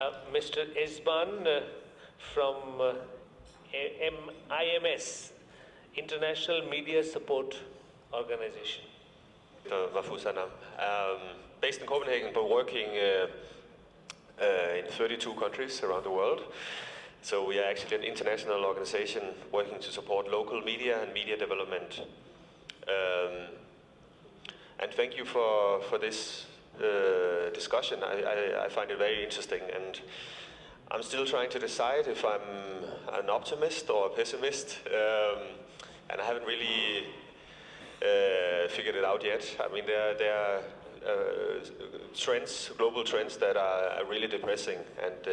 Mr. Esban from IMS, International Media Support Organization. Vafusana, based in Copenhagen, but working in 32 countries around the world. So we are actually an international organization working to support local media and media development. And thank you for this discussion. I find it very interesting, and I'm still trying to decide if I'm an optimist or a pessimist, and I haven't really figured it out yet. I mean, there are trends, global trends that are really depressing, and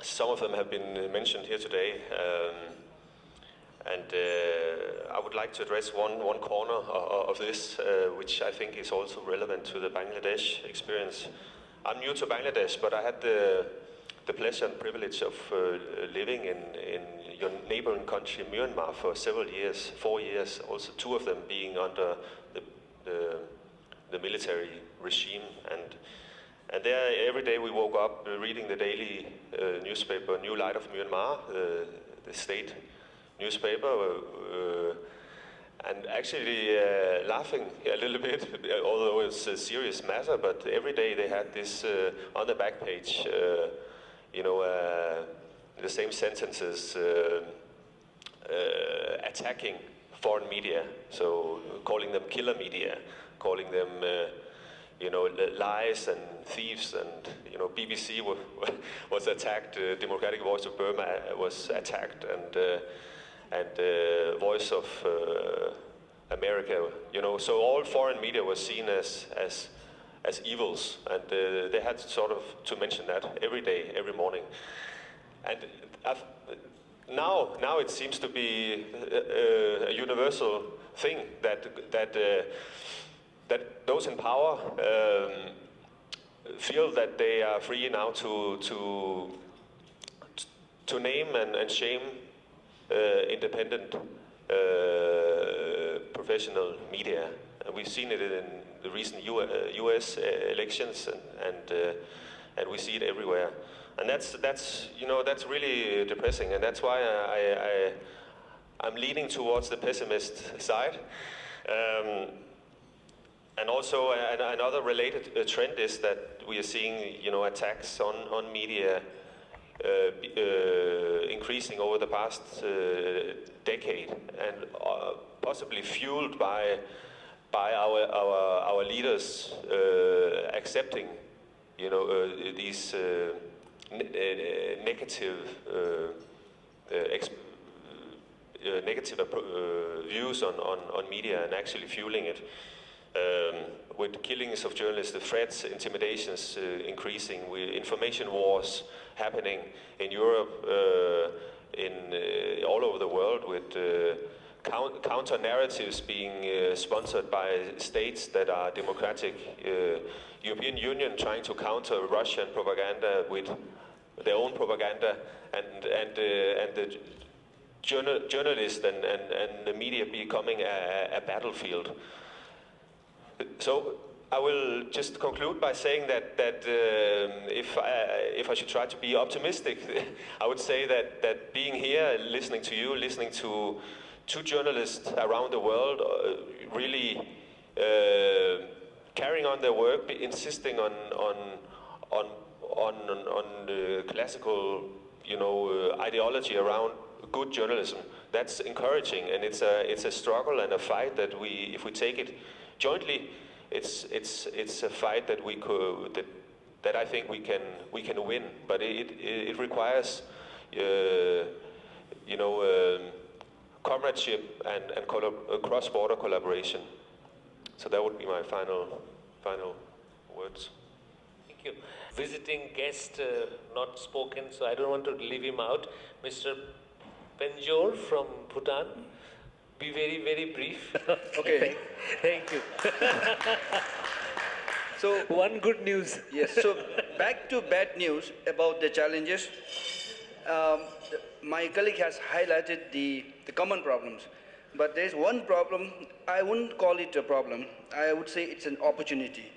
some of them have been mentioned here today. I would like to address one corner of this, which I think is also relevant to the Bangladesh experience. I'm new to Bangladesh, but I had the pleasure and privilege of living in your neighboring country, Myanmar, for several years, 4 years, also 2 of them being under the military regime. And there, every day we woke up reading the daily newspaper, New Light of Myanmar, the state newspaper, and actually laughing a little bit, although it's a serious matter, but every day they had this on the back page, the same sentences attacking foreign media, so calling them killer media, calling them lies and thieves, and BBC was attacked, Democratic Voice of Burma was attacked, and Voice of America, so all foreign media was seen as evils, and they had sort of to mention that every day, every morning. And now it seems to be a universal thing that those in power feel that they are free now to name and shame independent professional media. And we've seen it in the recent U.S. elections, and we see it everywhere. And that's really depressing, and that's why I'm leaning towards the pessimist side. And also another related trend is that we are seeing attacks on media increasing over the past decade, and possibly fueled by our leaders accepting these negative views on media, and actually fueling it. With killings of journalists, the threats, intimidations increasing, with information wars happening in Europe, all over the world, with counter narratives being sponsored by states that are democratic. European Union trying to counter Russian propaganda with their own propaganda, and the journalists and the media becoming a battlefield. So I will just conclude by saying that if I should try to be optimistic, I would say that being here, listening to you, listening to 2 journalists around the world, really carrying on their work, insisting on the classical ideology around good journalism. That's encouraging, and it's a struggle and a fight that if we take it jointly, it's a fight that that I think we can win. But it requires comradeship and cross-border collaboration. So that would be my final words. Thank you. Visiting guest, not spoken, so I don't want to leave him out. Mr. Penjor from Bhutan. Be very, very brief. Okay. Thank you. So one good news. yes. So back to bad news about the challenges. My colleague has highlighted the common problems, but there is one problem. I wouldn't call it a problem. I would say it's an opportunity.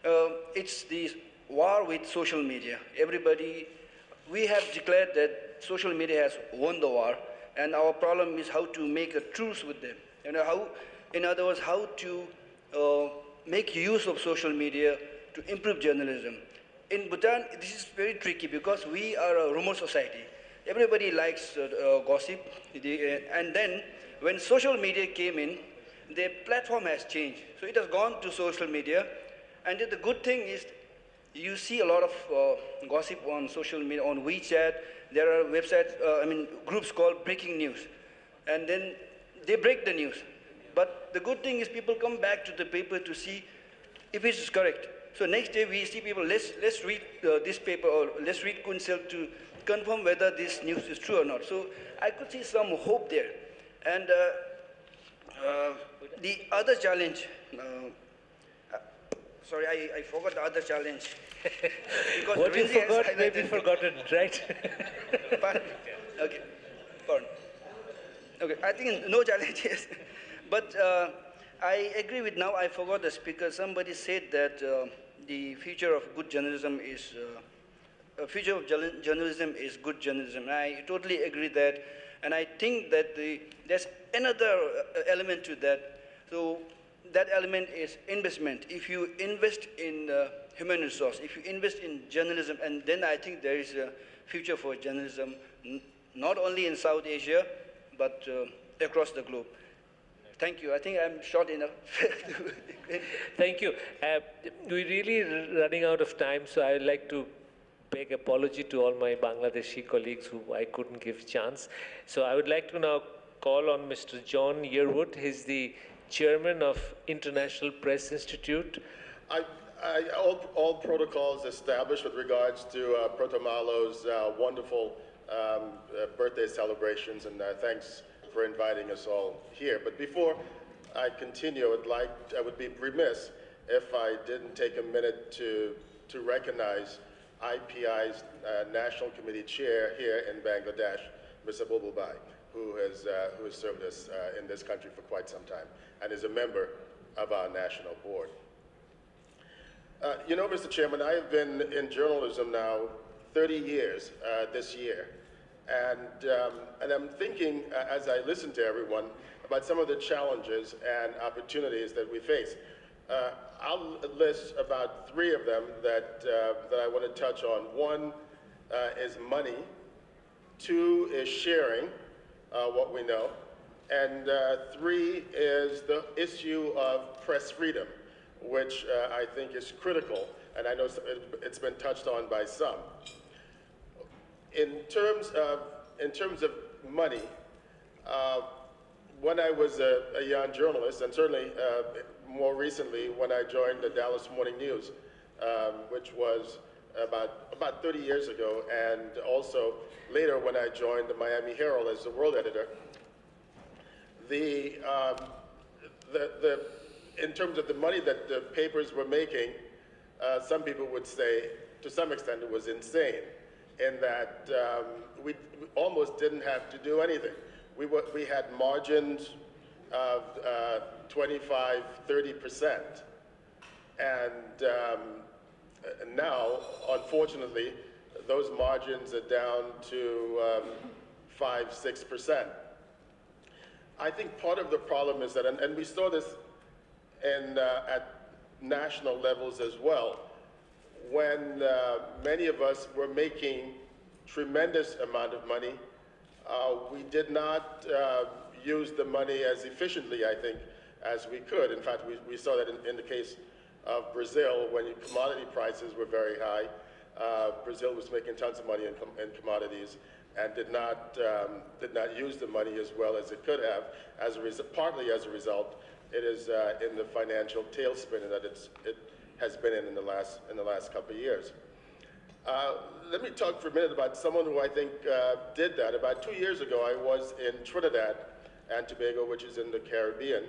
It's the war with social media. We have declared that social media has won the war, and our problem is how to make a truce with them. In other words, how to make use of social media to improve journalism. In Bhutan, this is very tricky because we are a rumor society. Everybody likes gossip, and then when social media came in, the platform has changed. So it has gone to social media, and the good thing is you see a lot of gossip on social media, on WeChat. There are websites, groups called breaking news, and then they break the news. But the good thing is people come back to the paper to see if it is correct. So next day we see people, let's read this paper, or let's read Kunsel to confirm whether this news is true or not. So I could see some hope there. And the other challenge, sorry, I forgot the other challenge. Because what you Rinzi forgot has may be highlighted- forgotten, right? Pardon? Okay, pardon. Okay, I think no challenges. But I agree with, now I forgot the speaker. Somebody said that the future of good journalism is, future of journalism is good journalism. I totally agree that, and I think that there's another element to that. So that element is investment. If you invest in human resource, if you invest in journalism, and then I think there is a future for journalism, not only in South Asia, but across the globe. Thank you. I think I'm short enough. Thank you. We're really running out of time, so I'd like to beg apology to all my Bangladeshi colleagues who I couldn't give chance. So I would like to now call on Mr. John Yearwood. He's the chairman of International Press Institute. All protocols established with regards to Protomalo's wonderful birthday celebrations, and thanks for inviting us all here. But before I continue, I would be remiss if I didn't take a minute to recognize IPI's National Committee Chair here in Bangladesh, Mr. Bulbulbhai, who has served us in this country for quite some time and is a member of our national board. You know, Mr. Chairman, I have been in journalism now 30 years this year. And I'm thinking, as I listen to everyone, about some of the challenges and opportunities that we face. I'll list about 3 of them that I want to touch on. One is money. 2 is sharing what we know. And 3 is the issue of press freedom, which I think is critical, and I know it's been touched on by some. In terms of money, when I was a young journalist, and certainly more recently when I joined the Dallas Morning News, which was about 30 years ago, and also later when I joined the Miami Herald as the world editor, in terms of the money that the papers were making, some people would say, to some extent, it was insane, in that we almost didn't have to do anything. We had margins of 25, 30%. And now, unfortunately, those margins are down to 5, 6%. I think part of the problem is that, and we saw this at national levels as well, when many of us were making tremendous amount of money, we did not use the money as efficiently, I think, as we could. In fact, we saw that in the case of Brazil, when commodity prices were very high. Brazil was making tons of money in commodities and did not use the money as well as it could have. Partly as a result, it is in the financial tailspin that it has been in the last couple of years. Let me talk for a minute about someone who I think did that. About 2 years ago, I was in Trinidad and Tobago, which is in the Caribbean,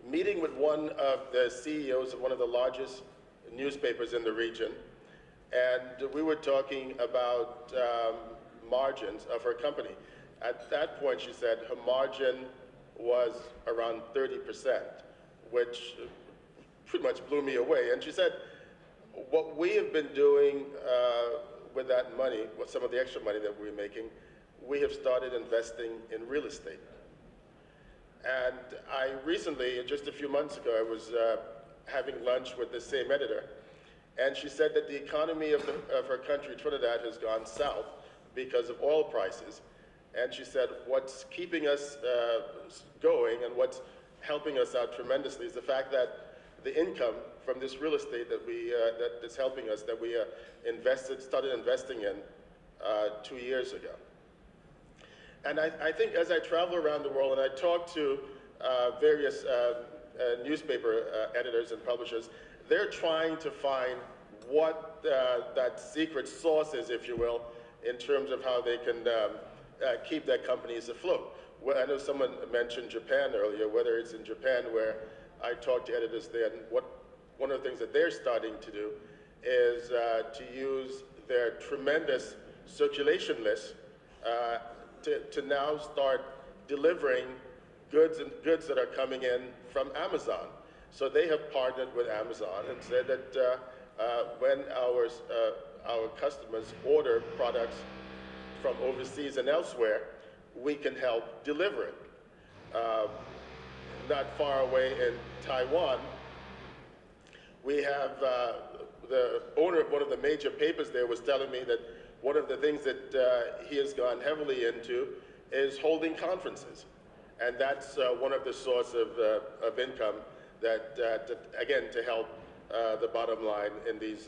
meeting with one of the CEOs of one of the largest newspapers in the region, and we were talking about margins of her company. At that point, she said her margin was around 30%, which pretty much blew me away. And she said, what we have been doing with that money, with some of the extra money that we're making, we have started investing in real estate. And I recently, just a few months ago, I was having lunch with the same editor, and she said that the economy of her country, Trinidad, has gone south because of oil prices. And she said, what's keeping us going and what's helping us out tremendously is the fact that the income from this real estate that that's helping us, that we started investing in 2 years ago. And I think as I travel around the world and I talk to various newspaper editors and publishers, they're trying to find what that secret sauce is, if you will, in terms of how they can keep their companies afloat. Well, I know someone mentioned Japan earlier, whether it's in Japan where I talked to editors there, and one of the things that they're starting to do is to use their tremendous circulation lists to now start delivering goods that are coming in from Amazon. So they have partnered with Amazon and said that when our customers order products from overseas and elsewhere, we can help deliver it. Not far away in Taiwan, we have the owner of one of the major papers there was telling me that one of the things that he has gone heavily into is holding conferences. And that's one of the sources of income that again, to help the bottom line in these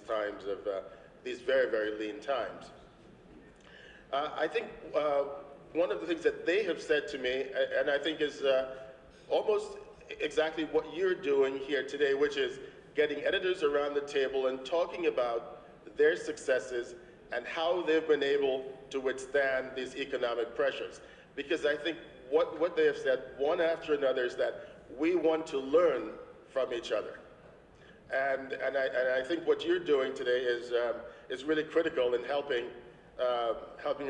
times of these very, very lean times. I think one of the things that they have said to me, and I think is almost exactly what you're doing here today, which is getting editors around the table and talking about their successes and how they've been able to withstand these economic pressures. Because I think what they have said, one after another, is that we want to learn from each other. And I think what you're doing today is really critical in helping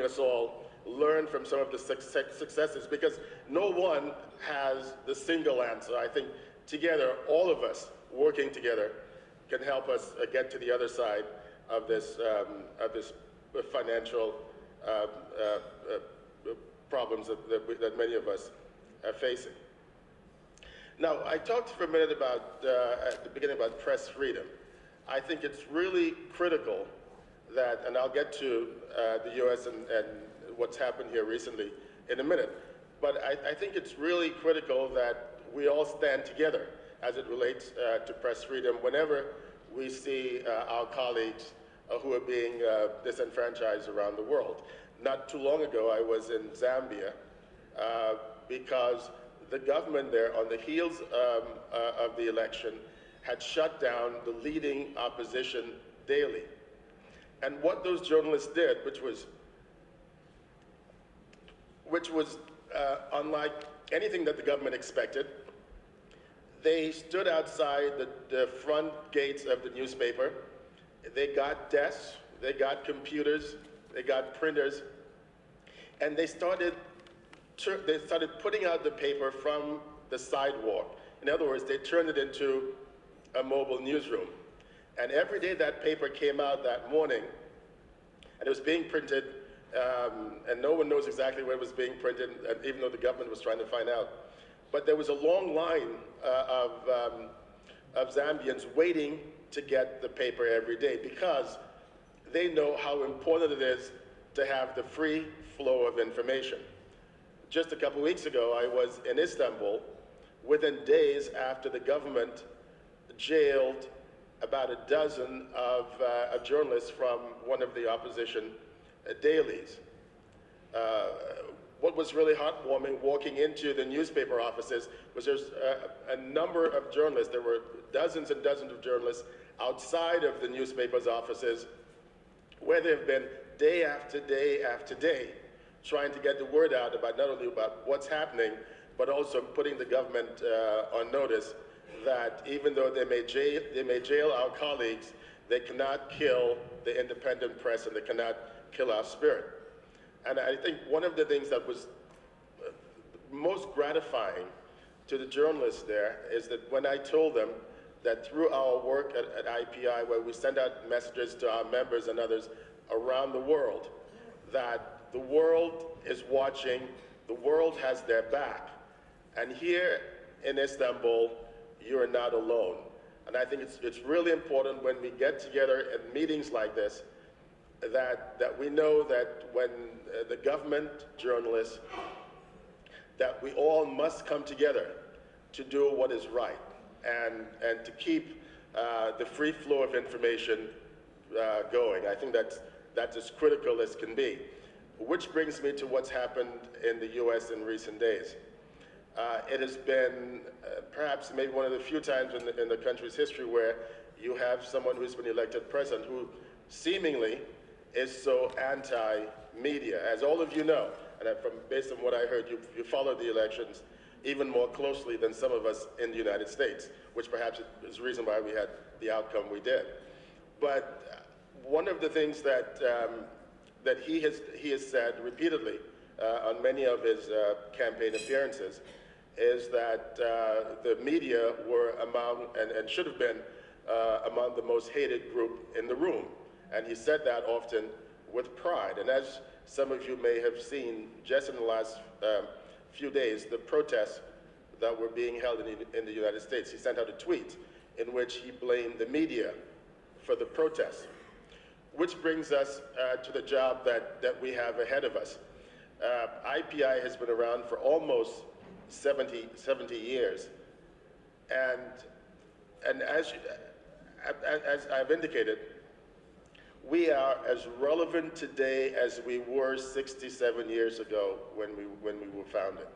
us all learn from some of the successes, because no one has the single answer. I think together, all of us working together can help us get to the other side of this financial problems that many of us are facing. Now, I talked for a minute about, at the beginning, about press freedom. I think it's really critical that, and I'll get to the US and what's happened here recently in a minute, but I think it's really critical that we all stand together as it relates to press freedom whenever we see our colleagues who are being disenfranchised around the world. Not too long ago, I was in Zambia because the government there, on the heels of the election, had shut down the leading opposition daily. And what those journalists did, which was unlike anything that the government expected, they stood outside the front gates of the newspaper. They got desks, they got computers, they got printers, and they started putting out the paper from the sidewalk. In other words, they turned it into a mobile newsroom. And every day that paper came out that morning, and it was being printed, and no one knows exactly where it was being printed, even though the government was trying to find out. But there was a long line of Zambians waiting to get the paper every day because they know how important it is to have the free flow of information. Just a couple weeks ago, I was in Istanbul within days after the government jailed about a dozen of journalists from one of the opposition dailies. What was really heartwarming walking into the newspaper offices was there's a number of journalists. There were dozens and dozens of journalists outside of the newspaper's offices where they've been day after day after day trying to get the word out about not only about what's happening, but also putting the government on notice that even though they may jail our colleagues, they cannot kill the independent press and they cannot kill our spirit. And I think one of the things that was most gratifying to the journalists there is that when I told them that through our work at IPI, where we send out messages to our members and others around the world, that the world is watching, the world has their back. And here in Istanbul, you're not alone. And I think it's really important when we get together in meetings like this, that we know that when the government, journalists, that we all must come together to do what is right and to keep the free flow of information going. I think that's as critical as can be. Which brings me to what's happened in the US in recent days. It has been perhaps maybe one of the few times in the country's history where you have someone who's been elected president who seemingly is so anti-media. As all of you know, and based on what I heard, you followed the elections even more closely than some of us in the United States, which perhaps is the reason why we had the outcome we did. But one of the things that he has said repeatedly on many of his campaign appearances is that the media were among, and should have been, among the most hated group in the room. And he said that often with pride. And as some of you may have seen, just in the last few days, the protests that were being held in the United States, he sent out a tweet in which he blamed the media for the protests. Which brings us to the job that we have ahead of us. IPI has been around for almost 70 years. And as I've indicated, we are as relevant today as we were 67 years ago when we were founded.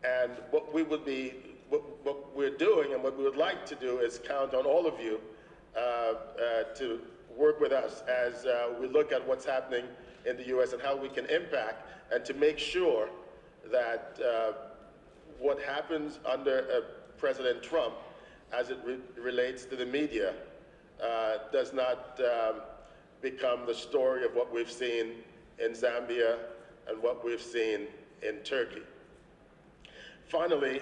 And what we're doing and what we would like to do is count on all of you to work with us as we look at what's happening in the US and how we can impact and to make sure that what happens under President Trump as it relates to the media does not become the story of what we've seen in Zambia and what we've seen in Turkey. Finally,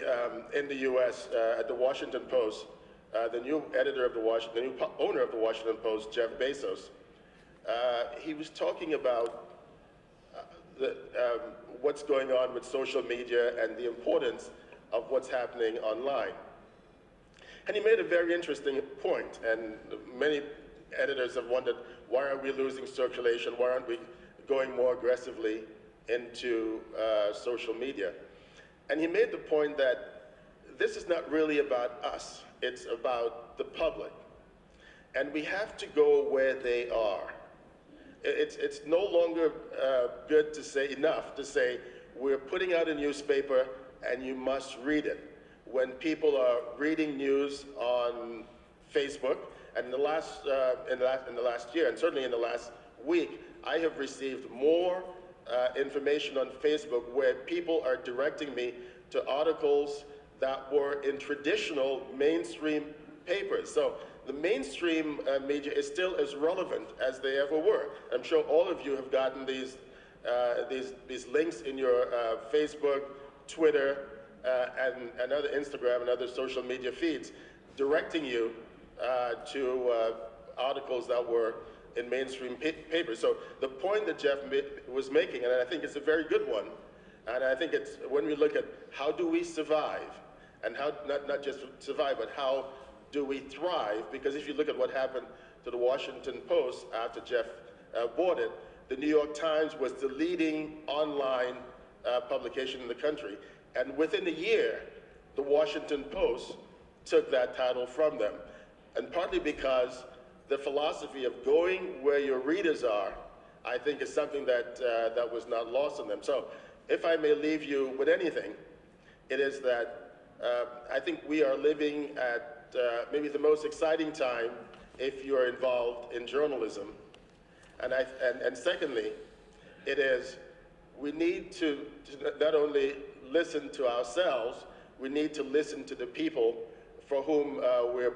in the US, at the Washington Post, the new editor of the new owner of the Washington Post, Jeff Bezos, he was talking about what's going on with social media and the importance of what's happening online. And he made a very interesting point, and many editors have wondered, why are we losing circulation? Why aren't we going more aggressively into social media? And he made the point that this is not really about us. It's about the public. And we have to go where they are. It's no longer good to say, enough to say, we're putting out a newspaper and you must read it. When people are reading news on Facebook, and in the last year, and certainly in the last week, I have received more information on Facebook where people are directing me to articles that were in traditional mainstream papers. So the mainstream media is still as relevant as they ever were. I'm sure all of you have gotten these links in your Facebook, Twitter, and other Instagram and other social media feeds, directing you to articles that were in mainstream papers. So the point that Jeff was making, and I think it's a very good one, and I think it's when we look at how do we survive, and how not just survive, but how do we thrive? Because if you look at what happened to the Washington Post after Jeff bought it, the New York Times was the leading online publication in the country. And within a year, the Washington Post took that title from them. And partly because the philosophy of going where your readers are, I think is something that was not lost on them. So if I may leave you with anything, it is that I think we are living at maybe the most exciting time if you're involved in journalism. And secondly, it is we need to not only listen to ourselves, we need to listen to the people for whom we're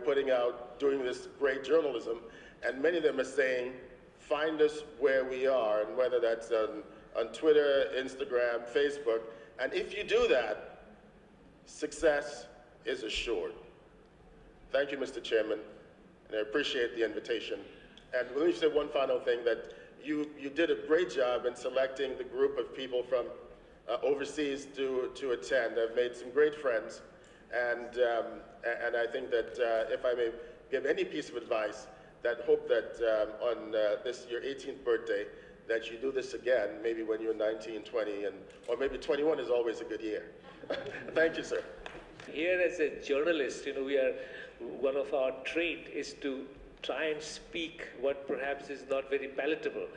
doing this great journalism. And many of them are saying, find us where we are, and whether that's on Twitter, Instagram, Facebook. And if you do that, success is assured. Thank you, Mr. Chairman, and I appreciate the invitation. And let me say one final thing, that you did a great job in selecting the group of people from overseas to attend. I've made some great friends, and I think that if I may give any piece of advice, that hope that on this your 18th birthday, that you do this again, maybe when you're 19, 20, or maybe 21 is always a good year. Thank you, sir. Here as a journalist, one of our trait is to try and speak what perhaps is not very palatable.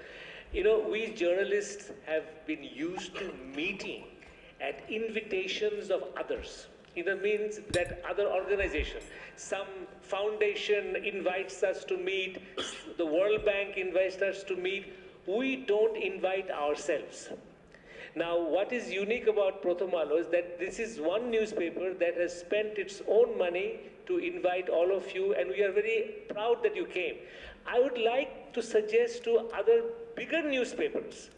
We journalists have been used to meeting at invitations of others. Means that other organization, some foundation invites us to meet, the World Bank invites us to meet. We don't invite ourselves. Now, what is unique about Pratham Alo is that this is one newspaper that has spent its own money to invite all of you, and we are very proud that you came. I would like to suggest to other bigger newspapers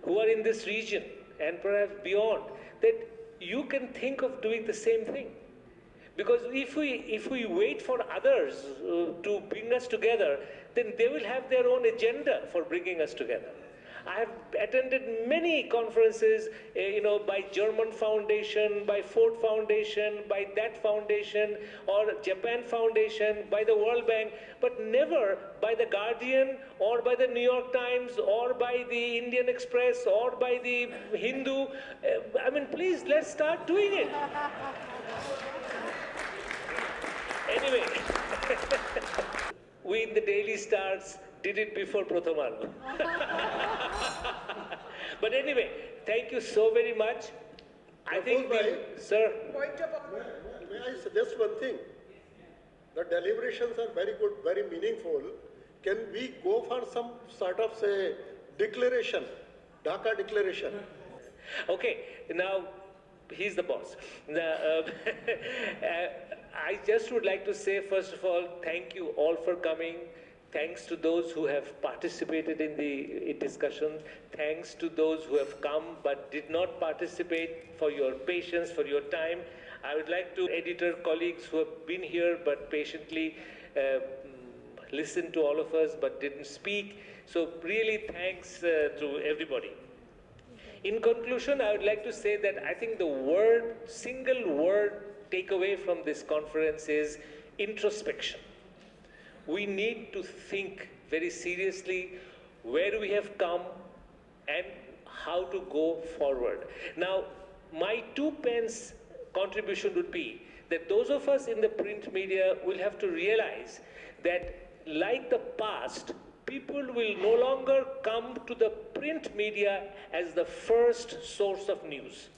who are in this region and perhaps beyond, that you can think of doing the same thing. Because if we wait for others to bring us together, then they will have their own agenda for bringing us together. I have attended many conferences, by German Foundation, by Ford Foundation, by that foundation, or Japan Foundation, by the World Bank, but never by the Guardian, or by the New York Times, or by the Indian Express, or by the Hindu. Please, let's start doing it. Anyway, we in the Daily Stars did it before Pratham Alo. But anyway, thank you so very much. I think, sir. May I suggest one thing? The deliberations are very good, very meaningful. Can we go for some sort of, say, declaration, Dhaka declaration? Okay, now he's the boss. I just would like to say, first of all, thank you all for coming. Thanks to those who have participated in the discussion. Thanks to those who have come but did not participate, for your patience, for your time. I would like to editor colleagues who have been here but patiently listened to all of us but didn't speak. So really thanks to everybody. In conclusion, I would like to say that I think the single word takeaway from this conference is introspection. We need to think very seriously where we have come and how to go forward. Now, my 2 pence contribution would be that those of us in the print media will have to realize that, like the past, people will no longer come to the print media as the first source of news.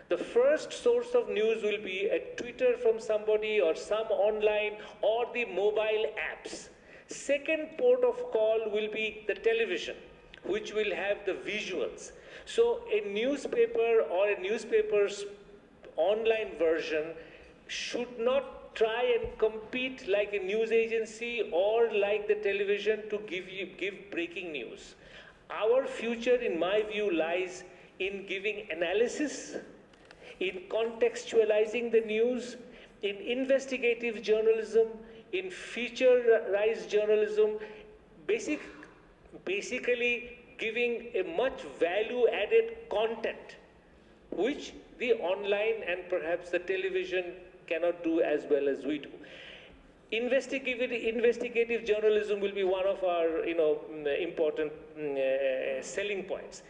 The first source of news will be a Twitter from somebody, or some online, or the mobile apps. Second port of call will be the television, which will have the visuals. So a newspaper or a newspaper's online version should not try and compete like a news agency or like the television to give breaking news. Our future, in my view, lies in giving analysis, in contextualizing the news, in investigative journalism, in featureized journalism, basically giving a much value-added content, which the online and perhaps the television cannot do as well as we do. Investigative journalism will be one of our important selling points.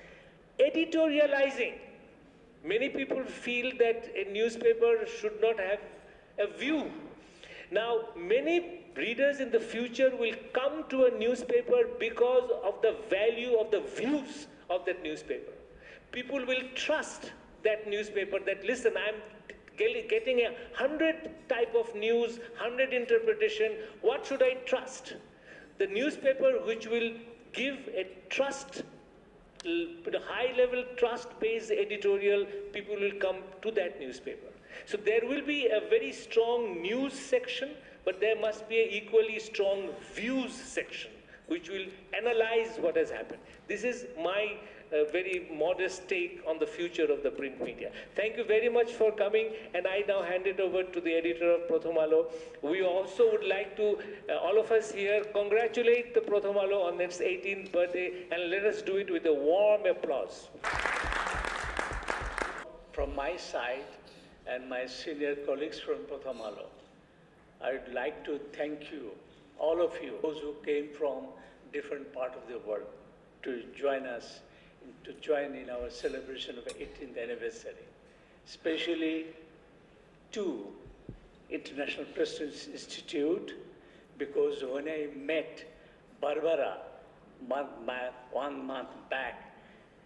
Editorializing. Many people feel that a newspaper should not have a view. Now, many readers in the future will come to a newspaper because of the value of the views of that newspaper. People will trust that newspaper, that, listen, I'm getting 100 type of news, 100 interpretation, what should I trust? The newspaper which will give a trust, high-level trust-based editorial, people will come to that newspaper. So there will be a very strong news section, but there must be an equally strong views section which will analyze what has happened. This is my very modest take on the future of the print media. Thank you very much for coming, and I now hand it over to the editor of Pratham Alo. We also would like to, all of us here, congratulate the Pratham Alo on its 18th birthday, and let us do it with a warm applause. From my side and my senior colleagues from Pratham Alo, I would like to thank you, all of you, those who came from different parts of the world to join us, to join in our celebration of 18th anniversary, especially to International Press Institute, because when I met Barbara 1 month back,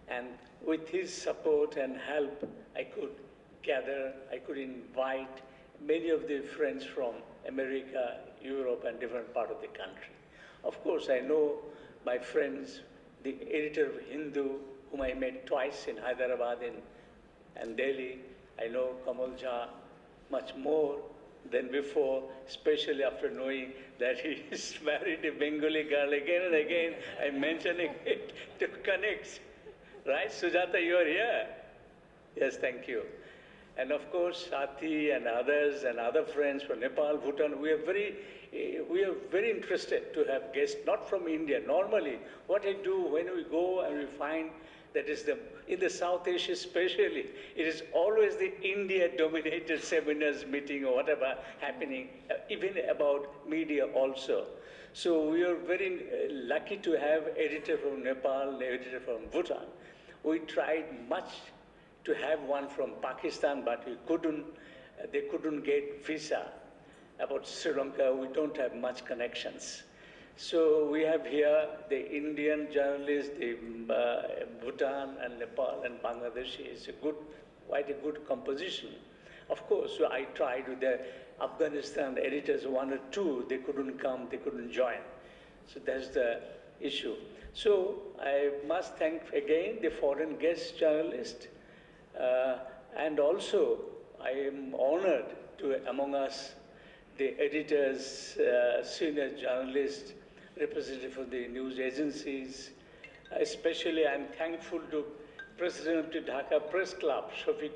and with his support and help, I could invite many of the friends from America, Europe, and different parts of the country. Of course, I know my friends, the editor of Hindu, whom I met twice in Hyderabad and Delhi. I know Kamal Jha much more than before, especially after knowing that he is married a Bengali girl again and again. I'm mentioning it to connect. Right, Sujata, you are here? Yes, thank you. And of course, Sati and others and other friends from Nepal, Bhutan, we are very interested to have guests, not from India. Normally, what I do when we go and we find that is in the South Asia especially, it is always the India-dominated seminars, meeting or whatever happening, even about media also. So we are very lucky to have editor from Nepal, editor from Bhutan. We tried much to have one from Pakistan, but we couldn't, they couldn't get visa. About Sri Lanka, we don't have much connections. So we have here the Indian journalist, the Bhutan and Nepal and Bangladesh is quite a good composition. Of course, so I tried with the Afghanistan editors, 1 or 2, they couldn't come, they couldn't join. So that's the issue. So I must thank again the foreign guest journalist, and also I am honored to among us the editors, senior journalists, representative of the news agencies. Especially I'm thankful to President of the Dhaka Press Club, Shafiq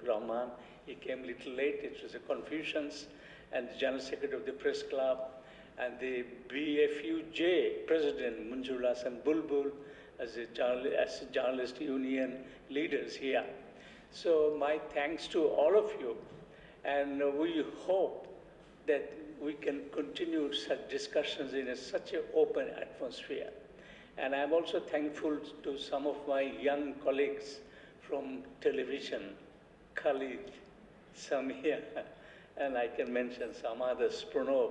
Rahman. He came a little late, it was a confusions, and the General Secretary of the Press Club, and the BFUJ President Munjul Hasan Bulbul as a journalist union leaders here. So my thanks to all of you, and we hope that we can continue such discussions in such an open atmosphere. And I'm also thankful to some of my young colleagues from television, Khalid, Samia, and I can mention some others, Pranav,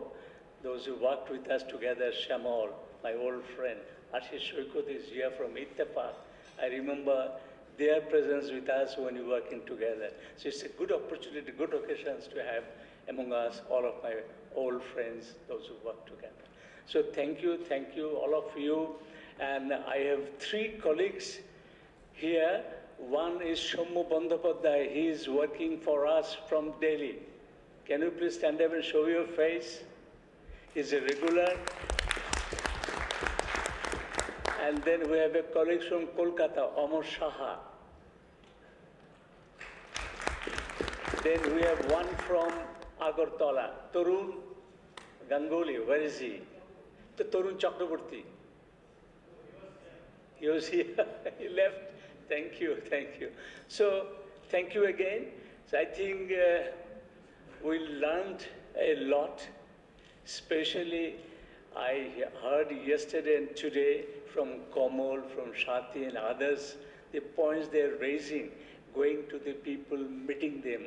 those who worked with us together, Shamal, my old friend, Ashish Shoykot is here from Ittefaq. I remember their presence with us when we were working together. So it's a good opportunity, good occasions to have among us all of my old friends, those who work together. So thank you, all of you. And I have 3 colleagues here. One is Shommu Bandhopadhyay. He is working for us from Delhi. Can you please stand up and show your face? He's a regular. And then we have a colleague from Kolkata, Amar Shaha. Then we have one from Agartala, Tarun Ganguly. Where is he? The Tarun Chakraborty. He was here, he left. Thank you. So, thank you again. So I think we learned a lot, especially I heard yesterday and today from Komal, from Shati and others, the points they're raising, going to the people, meeting them,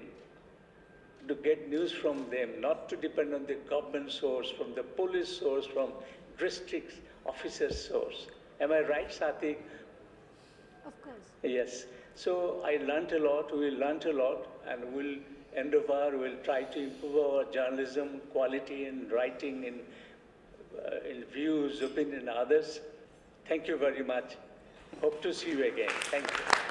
to get news from them, not to depend on the government source, from the police source, from district officer source. Am I right, Sati? Of course. Yes. So I learned a lot, we learned a lot, and we'll endeavor, we'll try to improve our journalism quality in writing, in views, opinion, others. Thank you very much. Hope to see you again. Thank you.